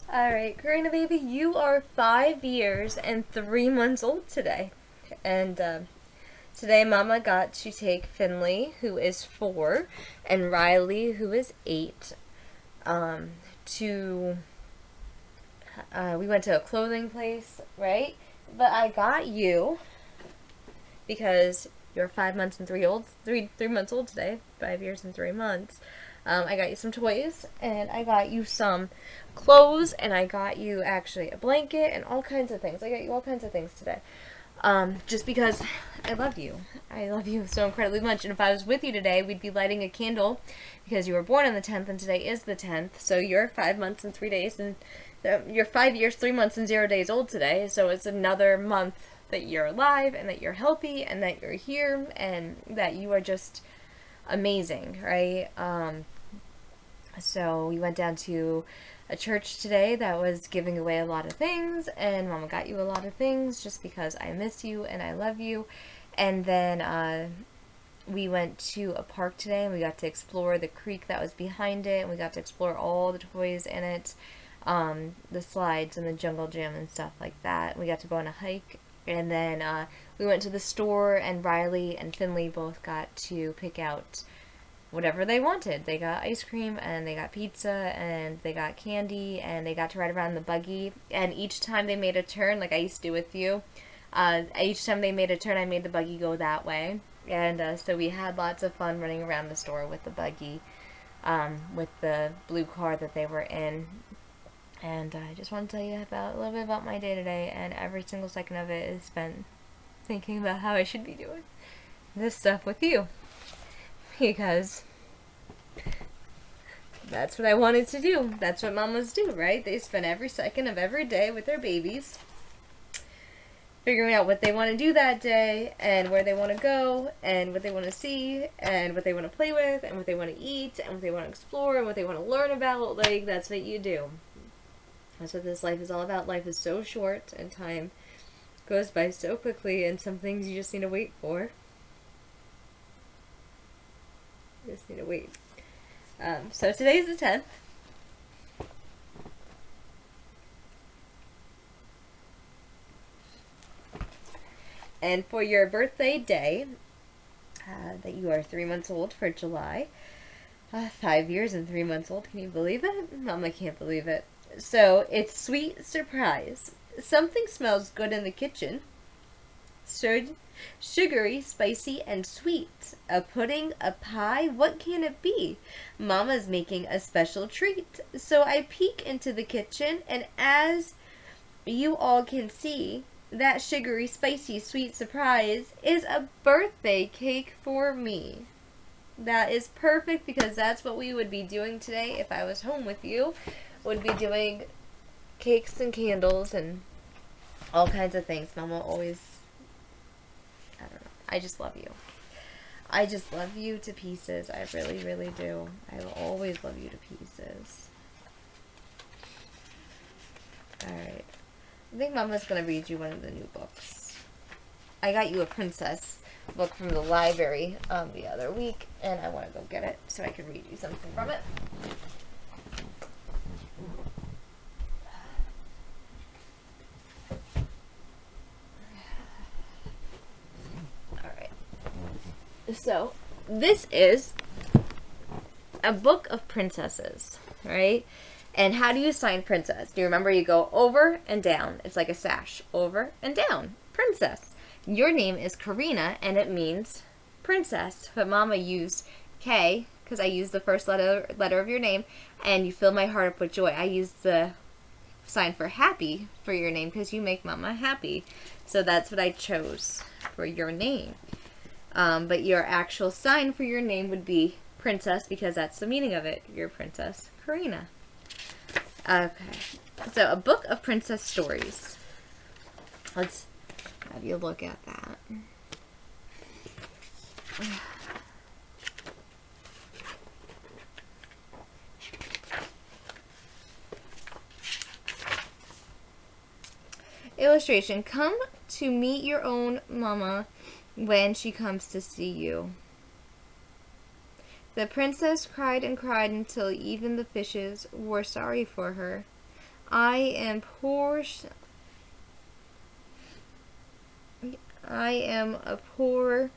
Alright, Karina baby, you are 5 years and 3 months old today. And today Mama got to take Finley, who is 4, and Riley, who is 8, to we went to a clothing place, right? But I got you because you're 5 months and 3 months old today, 5 years and 3 months. I got you some toys, and I got you some clothes, and I got you actually a blanket and all kinds of things. I got you all kinds of things today. Just because I love you. I love you so incredibly much. And if I was with you today, we'd be lighting a candle because you were born on the 10th, and today is the 10th. So you're 5 months and 3 days, and you're 5 years, 3 months, and 0 days old today. So it's another month that you're alive, and that you're healthy, and that you're here, and that you are just amazing, right? So we went down to a church today that was giving away a lot of things, and Mama got you a lot of things just because I miss you and I love you. And then we went to a park today, and we got to explore the creek that was behind it, and we got to explore all the toys in it, the slides and the jungle gym and stuff like that. We got to go on a hike, and then we went to the store, and Riley and Finley both got to pick out whatever they wanted. They got ice cream, and they got pizza, and they got candy, and they got to ride around the buggy. And each time they made a turn, like I used to do with you, each time they made a turn, I made the buggy go that way. And so we had lots of fun running around the store with the buggy, with the blue car that they were in. And I just want to tell you a little bit about my day today, and every single second of it is spent thinking about how I should be doing this stuff with you. Because that's what I wanted to do. That's what mamas do, right? They spend every second of every day with their babies, figuring out what they want to do that day, and where they want to go, and what they want to see, and what they want to play with, and what they want to eat, and what they want to explore, and what they want to learn about. Like, that's what you do. That's what this life is all about. Life is so short, and time goes by so quickly, and some things you just need to wait for. Just need to wait. So today's the 10th. And for your birthday day, that you are 3 months old for July, 5 years and 3 months old, can you believe it? Mama can't believe it. So it's sweet surprise. Something smells good in the kitchen. Sugary, spicy, and sweet. A pudding, a pie, what can it be? Mama's making a special treat. So I peek into the kitchen, and as you all can see, that sugary, spicy, sweet surprise is a birthday cake for me. That is perfect, because that's what we would be doing today if I was home with you. Would be doing cakes and candles and all kinds of things. Mama always, I don't know. I just love you. I just love you to pieces. I really, really do. I will always love you to pieces. Alright. I think Mama's going to read you one of the new books. I got you a princess book from the library the other week, and I want to go get it so I can read you something from it. So, this is a book of princesses, right? And how do you sign princess? Do you remember you go over and down? It's like a sash. Over and down. Princess. Your name is Karina, and it means princess. But Mama used K, because I used the first letter of your name, and you fill my heart up with joy. I used the sign for happy for your name, because you make Mama happy. So that's what I chose for your name. But your actual sign for your name would be princess, because that's the meaning of it. You're Princess Karina. Okay. So, a book of princess stories. Let's have you look at that. Illustration. Come to meet your own mama when she comes to see you. The princess cried and cried until even the fishes were sorry for her. I am a poor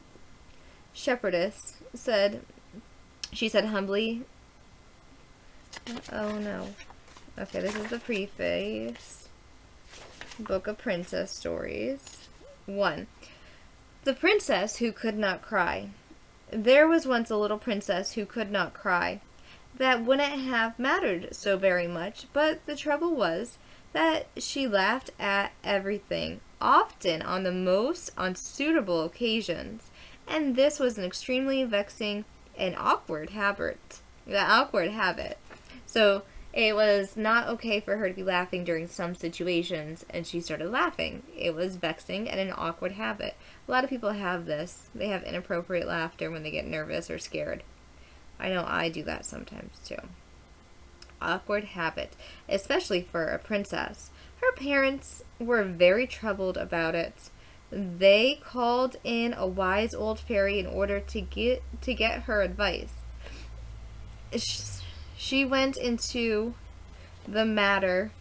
shepherdess, she said humbly. Oh no. Okay, this is the preface. Book of Princess Stories. 1. The Princess Who Could Not Cry. There was once a little princess who could not cry. That wouldn't have mattered so very much, but the trouble was that she laughed at everything, often on the most unsuitable occasions, and this was an extremely vexing and awkward habit. So it was not okay for her to be laughing during some situations, and she started laughing. It was vexing and an awkward habit. A lot of people have this. They have inappropriate laughter when they get nervous or scared. I know I do that sometimes too. Awkward habit, especially for a princess. Her parents were very troubled about it. They called in a wise old fairy in order to get her advice. She went into the matter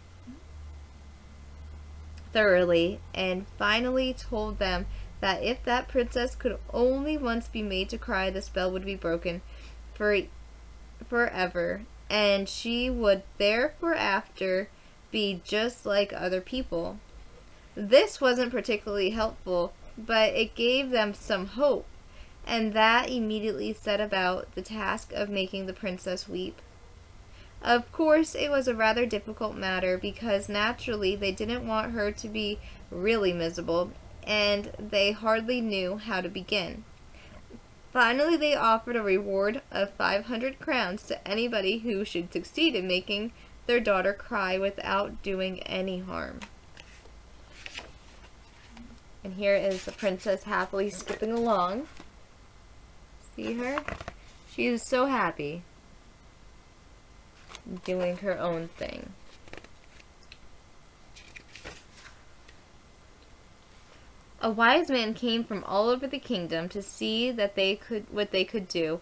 thoroughly and finally told them that if that princess could only once be made to cry, the spell would be broken forever, and she would therefore after be just like other people. This wasn't particularly helpful, but it gave them some hope, and that immediately set about the task of making the princess weep. Of course, it was a rather difficult matter because naturally they didn't want her to be really miserable, and they hardly knew how to begin. Finally, they offered a reward of 500 crowns to anybody who should succeed in making their daughter cry without doing any harm. And here is the princess happily skipping along. See her? She is so happy, doing her own thing. A wise man came from all over the kingdom to see what they could do,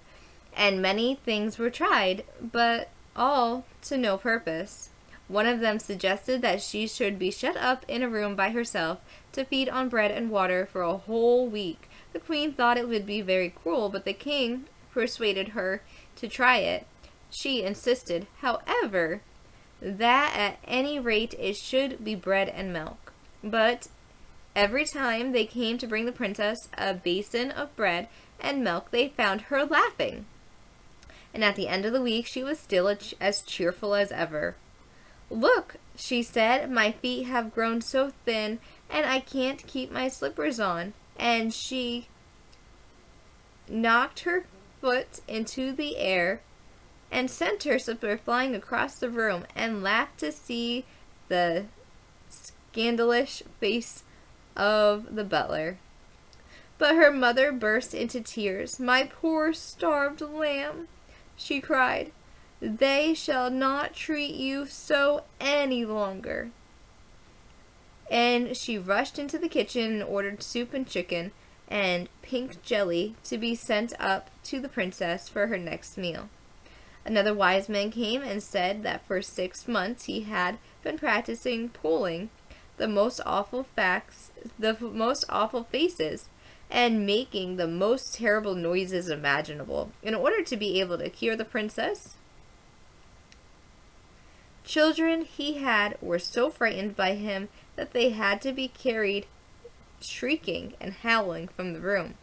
and many things were tried, but all to no purpose. One of them suggested that she should be shut up in a room by herself to feed on bread and water for a whole week. The queen thought it would be very cruel, but the king persuaded her to try it. She insisted, however, that at any rate it should be bread and milk. But every time they came to bring the princess a basin of bread and milk, they found her laughing. And at the end of the week, she was still as cheerful as ever. "Look," she said, "my feet have grown so thin, and I can't keep my slippers on." And she knocked her foot into the air and sent her slipper flying across the room, and laughed to see the scandalous face of the butler. But her mother burst into tears. "My poor starved lamb," she cried. "They shall not treat you so any longer." And she rushed into the kitchen and ordered soup and chicken and pink jelly to be sent up to the princess for her next meal. Another wise man came and said that for 6 months he had been practicing pulling the most awful faces, and making the most terrible noises imaginable, in order to be able to cure the princess. Children he had were so frightened by him that they had to be carried shrieking and howling from the room,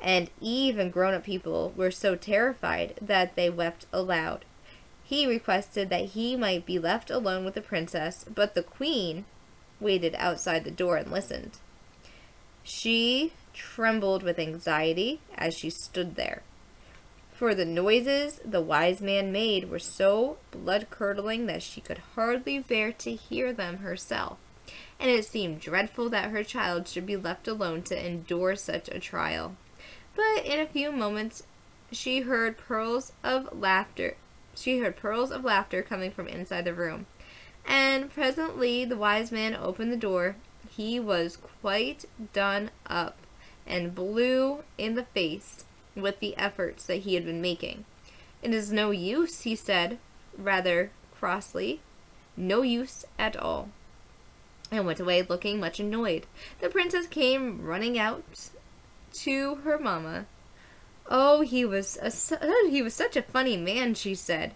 and even grown-up people were so terrified that they wept aloud. He requested that he might be left alone with the princess, but the queen waited outside the door and listened. She trembled with anxiety as she stood there, for the noises the wise man made were so blood-curdling that she could hardly bear to hear them herself, and it seemed dreadful that her child should be left alone to endure such a trial. But in a few moments she heard pearls of laughter coming from inside the room, and presently the wise man opened the door. He was quite done up and blue in the face with the efforts that he had been making. "It is no use," he said, rather crossly. no use at all, and went away looking much annoyed. The princess came running out to her mamma. "Oh, he was such a funny man," she said.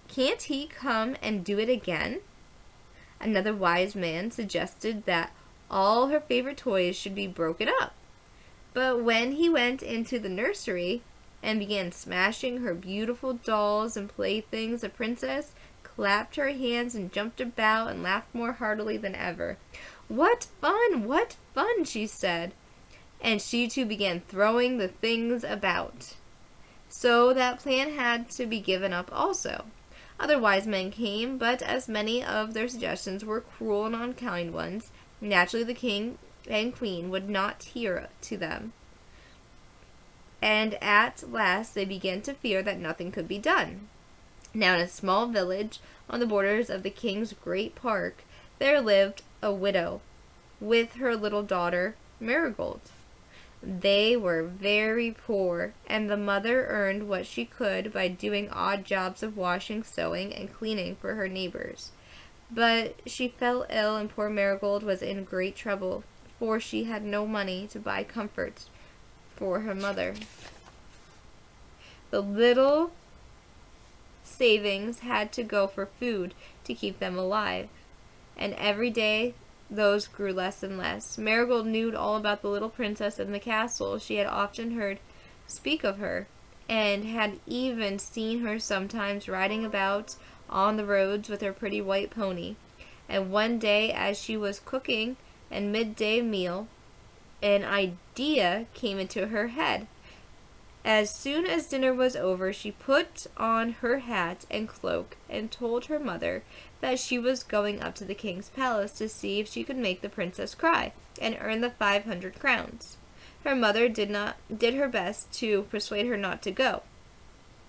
"Can't he come and do it again?" Another wise man suggested that all her favorite toys should be broken up. But when he went into the nursery and began smashing her beautiful dolls and playthings, the princess clapped her hands and jumped about and laughed more heartily than ever. "What fun! What fun!" she said. And she too began throwing the things about. So that plan had to be given up also. Other wise men came, but as many of their suggestions were cruel and unkind ones, naturally the king and queen would not hear to them. And at last they began to fear that nothing could be done. Now in a small village on the borders of the king's great park, there lived a widow with her little daughter, Marigold. They were very poor, and the mother earned what she could by doing odd jobs of washing, sewing, and cleaning for her neighbors. But she fell ill, and poor Marigold was in great trouble, for she had no money to buy comforts for her mother. The little savings had to go for food to keep them alive, and every day those grew less and less. Marigold knew all about the little princess in the castle. She had often heard speak of her, and had even seen her sometimes riding about on the roads with her pretty white pony. And one day, as she was cooking a midday meal, an idea came into her head. As soon as dinner was over, she put on her hat and cloak and told her mother that she was going up to the king's palace to see if she could make the princess cry and earn the 500 crowns. Her mother did her best to persuade her not to go.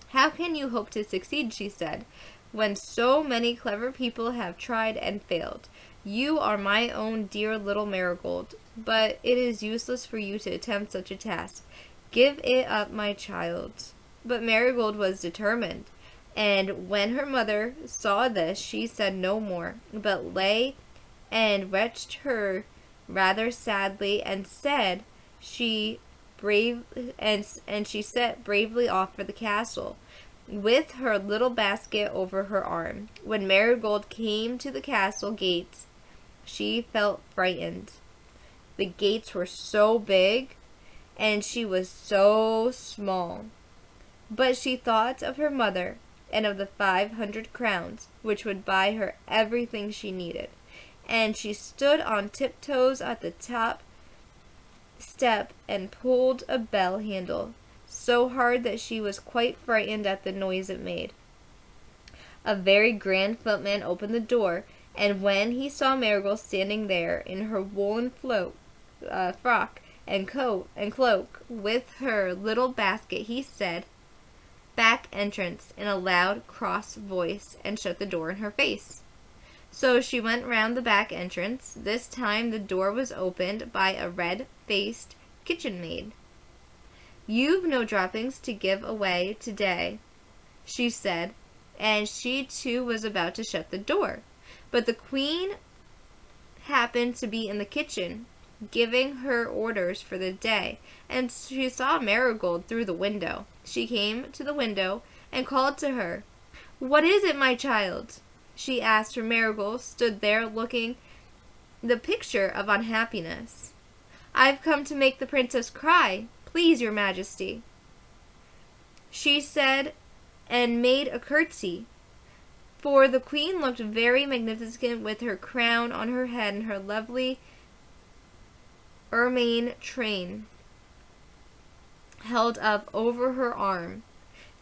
"How can you hope to succeed," she said, "when so many clever people have tried and failed? You are my own dear little Marigold, but it is useless for you to attempt such a task. Give it up, my child." But Marigold was determined, and when her mother saw this, she said no more, but lay and retched her rather sadly, and she set bravely off for the castle, with her little basket over her arm. When Marigold came to the castle gates, she felt frightened. The gates were so big, and she was so small. But she thought of her mother and of the 500 crowns, which would buy her everything she needed. And she stood on tiptoes at the top step and pulled a bell handle so hard that she was quite frightened at the noise it made. A very grand footman opened the door, and when he saw Marigold standing there in her woolen frock and coat and cloak, with her little basket, he said, "Back entrance," in a loud, cross voice, and shut the door in her face. So she went round the back entrance. This time the door was opened by a red-faced kitchen maid. "You've no droppings to give away today," she said, and she too was about to shut the door. But the queen happened to be in the kitchen, giving her orders for the day, and she saw Marigold through the window. She came to the window and called to her. "What is it, my child?" she asked, for Marigold stood there looking the picture of unhappiness. "I've come to make the princess cry, please, your majesty," she said, and made a curtsy, for the queen looked very magnificent with her crown on her head and her lovely ermine train held up over her arm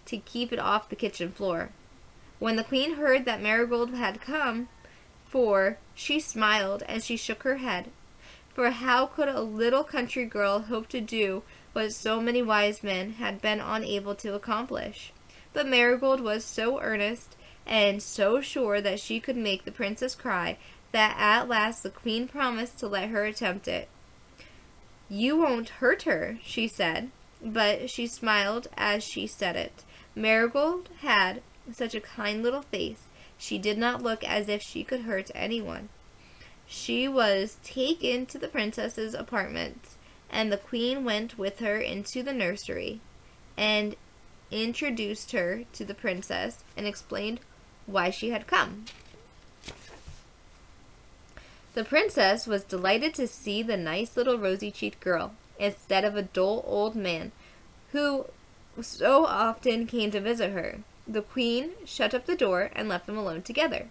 to keep it off the kitchen floor. When the queen heard that Marigold had come, she smiled and she shook her head, for how could a little country girl hope to do what so many wise men had been unable to accomplish? But Marigold was so earnest and so sure that she could make the princess cry that at last the queen promised to let her attempt it. "You won't hurt her," she said, but she smiled as she said it. Marigold had such a kind little face. She did not look as if she could hurt anyone. She was taken to the princess's apartment, and the queen went with her into the nursery and introduced her to the princess and explained why she had come. The princess was delighted to see the nice little rosy-cheeked girl instead of a dull old man who so often came to visit her. The queen shut up the door and left them alone together.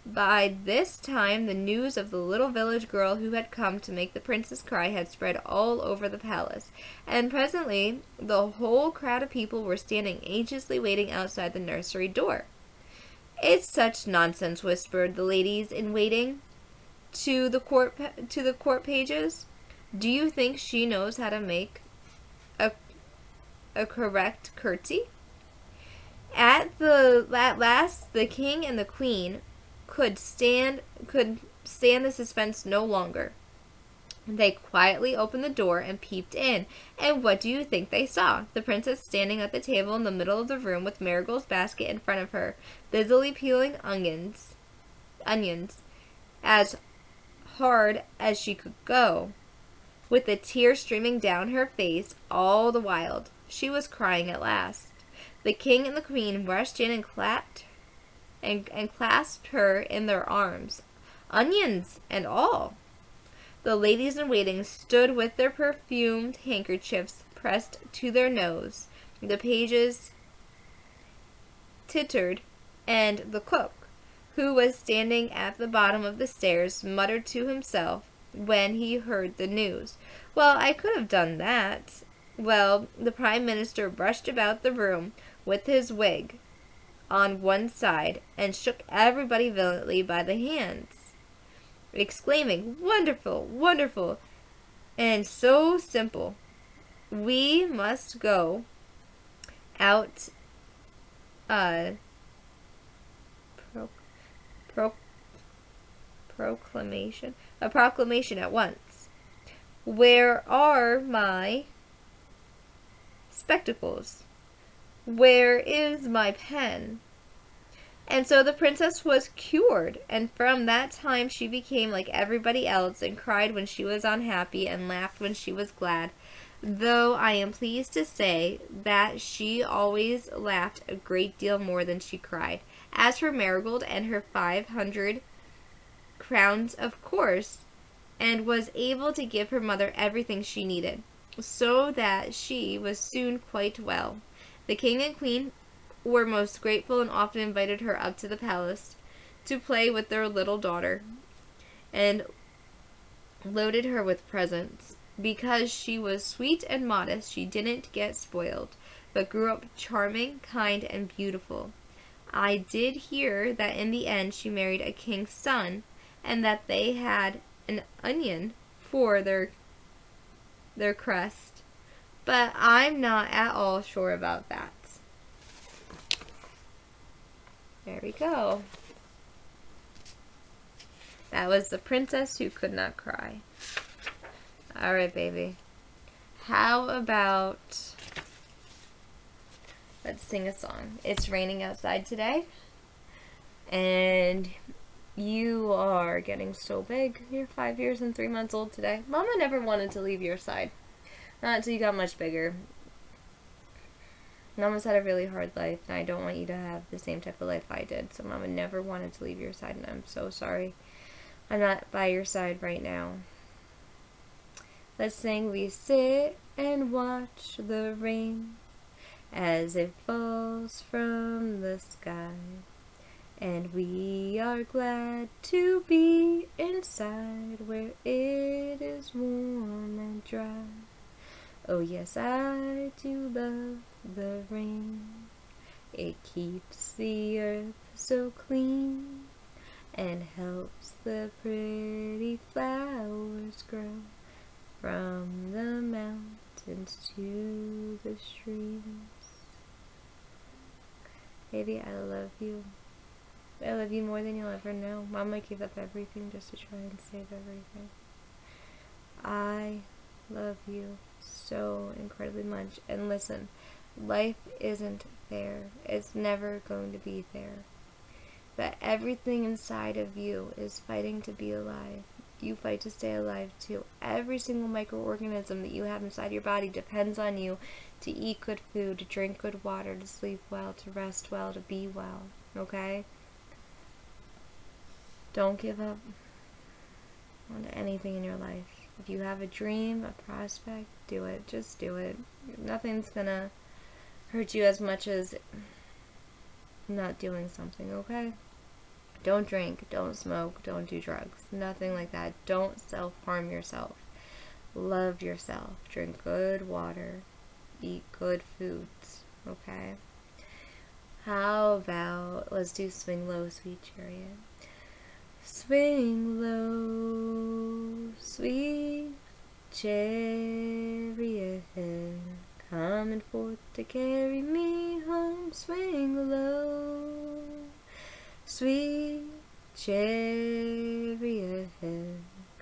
By this time, the news of the little village girl who had come to make the princess cry had spread all over the palace, and presently the whole crowd of people were standing anxiously waiting outside the nursery door. "It's such nonsense," whispered the ladies in waiting to the court pages. "Do you think she knows how to make a correct curtsy?" At last, the king and the queen could stand the suspense no longer. They quietly opened the door and peeped in, and what do you think they saw? The princess standing at the table in the middle of the room with Marigold's basket in front of her, busily peeling onions as hard as she could go, with a tear streaming down her face all the while. She was crying at last. The king and the queen rushed in and clasped her in their arms, onions and all. The ladies in waiting stood with their perfumed handkerchiefs pressed to their nose. The pages tittered, and the cook, who was standing at the bottom of the stairs, muttered to himself when he heard the news, "Well, I could have done that." Well, the prime minister brushed about the room with his wig on one side and shook everybody violently by the hands, exclaiming, "Wonderful, wonderful, and so simple. We must go out a proclamation at once. Where are my spectacles? Where is my pen?" And so the princess was cured, and from that time she became like everybody else, and cried when she was unhappy and laughed when she was glad, though I am pleased to say that she always laughed a great deal more than she cried. As for Marigold and her 500 crowns, of course, and was able to give her mother everything she needed, so that she was soon quite well. The king and queen were most grateful and often invited her up to the palace to play with their little daughter, and loaded her with presents. Because she was sweet and modest, she didn't get spoiled, but grew up charming, kind, and beautiful. I did hear that in the end she married a king's son, and that they had an onion for their crest, but I'm not at all sure about that. There we go. That was The Princess Who Could Not Cry. Alright, baby. How about, let's sing a song. It's raining outside today, and you are getting so big. You're 5 years and 3 months old today. Mama never wanted to leave your side. Not until you got much bigger. Mama's had a really hard life, and I don't want you to have the same type of life I did. So Mama never wanted to leave your side, and I'm so sorry. I'm not by your side right now. Let's sing "We Sit and Watch the Rain as it falls from the sky, and we are glad to be inside where it is warm and dry. Oh yes, I do love the rain. It keeps the earth so clean and helps the pretty flowers grow from the mountains to the streams." Baby, I love you. I love you more than you'll ever know. Mama gave up everything just to try and save everything. I love you so incredibly much. And listen, life isn't fair. It's never going to be fair. that everything inside of you is fighting to be alive. You fight to stay alive too. Every single microorganism that you have inside your body depends on you to eat good food, to drink good water, to sleep well, to rest well, to be well. Okay? Don't give up on anything in your life. If you have a dream, a prospect, do it. Just do it. Nothing's gonna hurt you as much as not doing something, okay? Don't drink, don't smoke, don't do drugs. Nothing like that. Don't self-harm yourself. Love yourself. Drink good water. Eat good foods, okay? How about, let's do Swing Low, Sweet Chariot. Swing low, sweet chariot, coming forth to carry me home. Swing low, sweet chariot,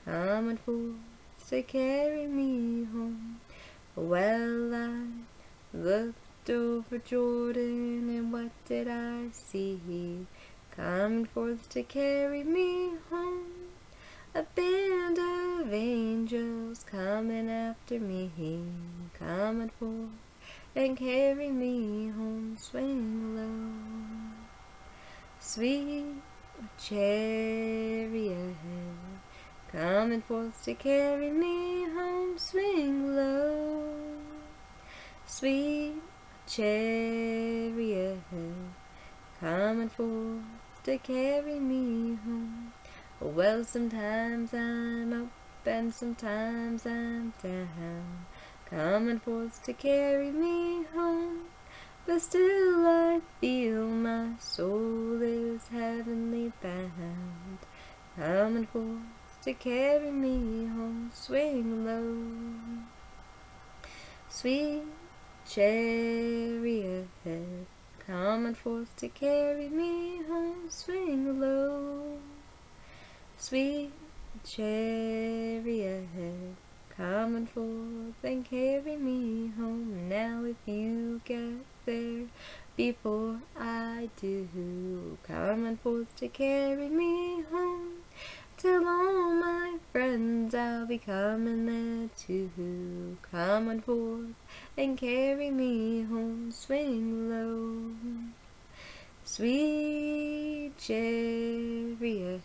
coming forth to carry me home. Well, I looked over Jordan, and what did I see? Coming forth to carry me home, a band of angels coming after me, coming forth and carry me home. Swing low, sweet chariot, coming forth to carry me home. Swing low, sweet chariot, coming forth to carry me home. Well, sometimes I'm up and sometimes I'm down, coming forth to carry me home. But still I feel my soul is heavenly bound, coming forth to carry me home. Swing low, sweet chariot, coming forth to carry me home. Swing low, sweet chariot, coming forth and carry me home. Now if you get there before I do, coming forth to carry me home. Tell all my friends I'll be coming there too, coming forth and carry me home. Swing low, sweet chariot,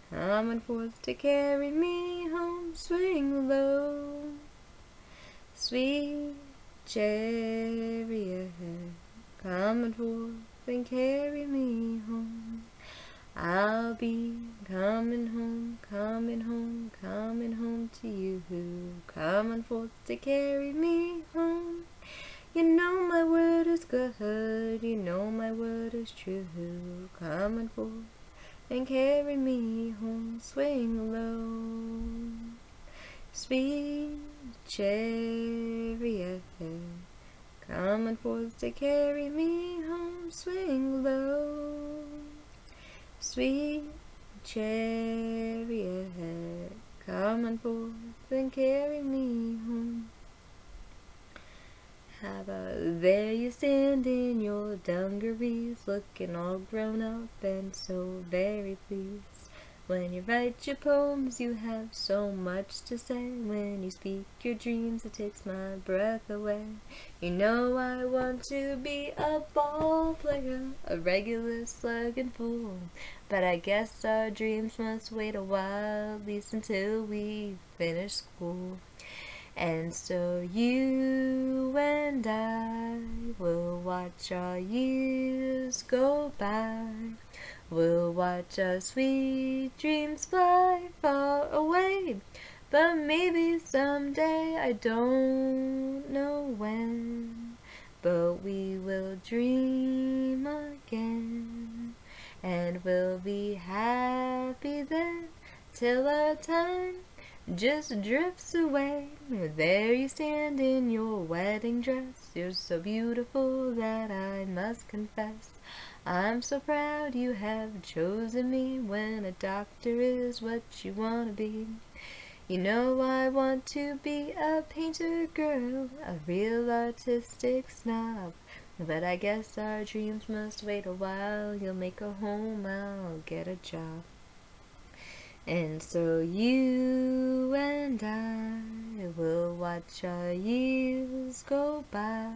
coming forth to carry me home. Swing low, sweet chariot, coming forth and carry me home. I'll be coming home, coming home, coming home to you, coming forth to carry me home. You know my word is good, you know my word is true, coming forth and carry me home. Swing low, sweet chariot, coming forth to carry me home. Swing low, sweet chariot, coming forth and carry me home. How about there you stand in your dungarees, looking all grown up and so very pleased. When you write your poems, you have so much to say. When you speak your dreams, it takes my breath away. You know I want to be a ball player, a regular slugging fool. But I guess our dreams must wait a while, at least until we finish school. And so you and I will watch our years go by. We'll watch our sweet dreams fly far away. But maybe someday, I don't know when, but we will dream again. And we'll be happy then, till our time just drifts away. There you stand in your wedding dress. You're so beautiful that I must confess, I'm so proud you have chosen me. When a doctor is what you want to be, you know I want to be a painter girl, a real artistic snob. But I guess our dreams must wait a while. You'll make a home, I'll get a job. And so you and I will watch our years go by.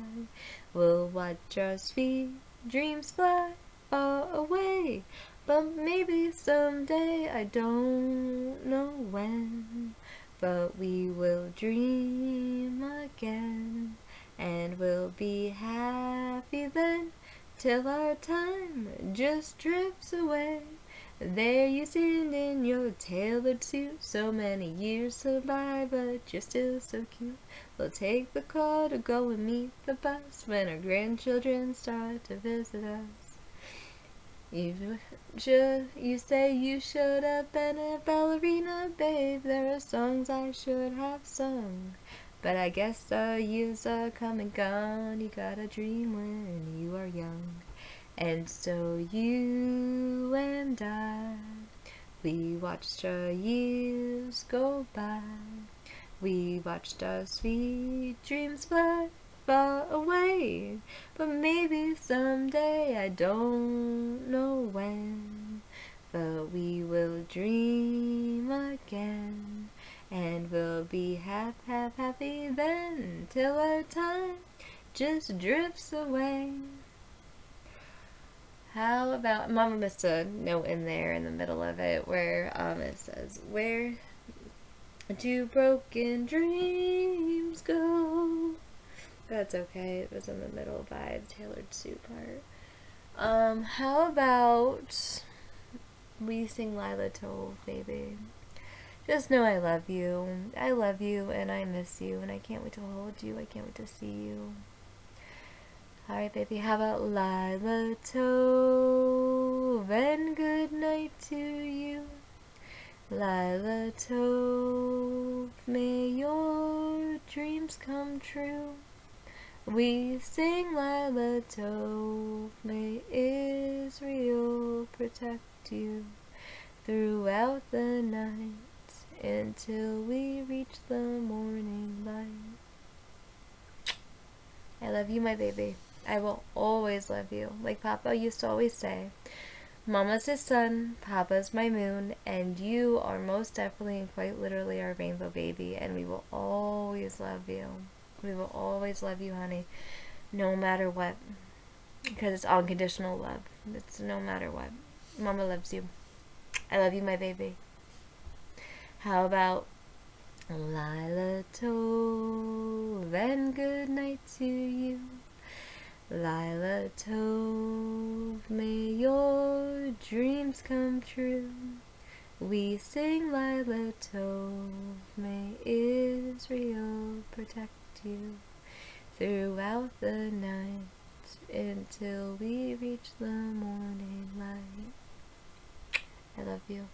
We'll watch our sweet dreams fly far away. But maybe someday, I don't know when, but we will dream again. And we'll be happy then, till our time just drifts away. There you stand in your tailored suit, so many years so by, but you're still so cute. We'll take the car to go and meet the bus when our grandchildren start to visit us. You say you should have been a ballerina, babe. There are songs I should have sung, but I guess the years are come and gone. You gotta dream when you are young. And so you and I, we watched our years go by. We watched our sweet dreams fly far away. But maybe someday, I don't know when, but we will dream again. And we'll be happy then, till our time just drifts away. How about, Mama missed a note in there in the middle of it where it says, where do broken dreams go? That's okay, it was in the middle by the tailored suit part. How about we sing Lila Tove, baby? Just know I love you. I love you and I miss you and I can't wait to hold you. I can't wait to see you. Alright, baby, how about Lila Tove and good night to you. Lila Tove, may your dreams come true. We sing Lila Tove, may Israel protect you throughout the night until we reach the morning light. I love you, my baby. I will always love you. Like Papa used to always say, Mama's his sun, Papa's my moon, and you are most definitely and quite literally our rainbow baby, and we will always love you. We will always love you, honey, no matter what, because it's unconditional love. It's no matter what. Mama loves you. I love you, my baby. How about Lila Tove and good night to you. Lila Tove, may your dreams come true. We sing Lila Tove, may Israel protect you throughout the night until we reach the morning light. I love you.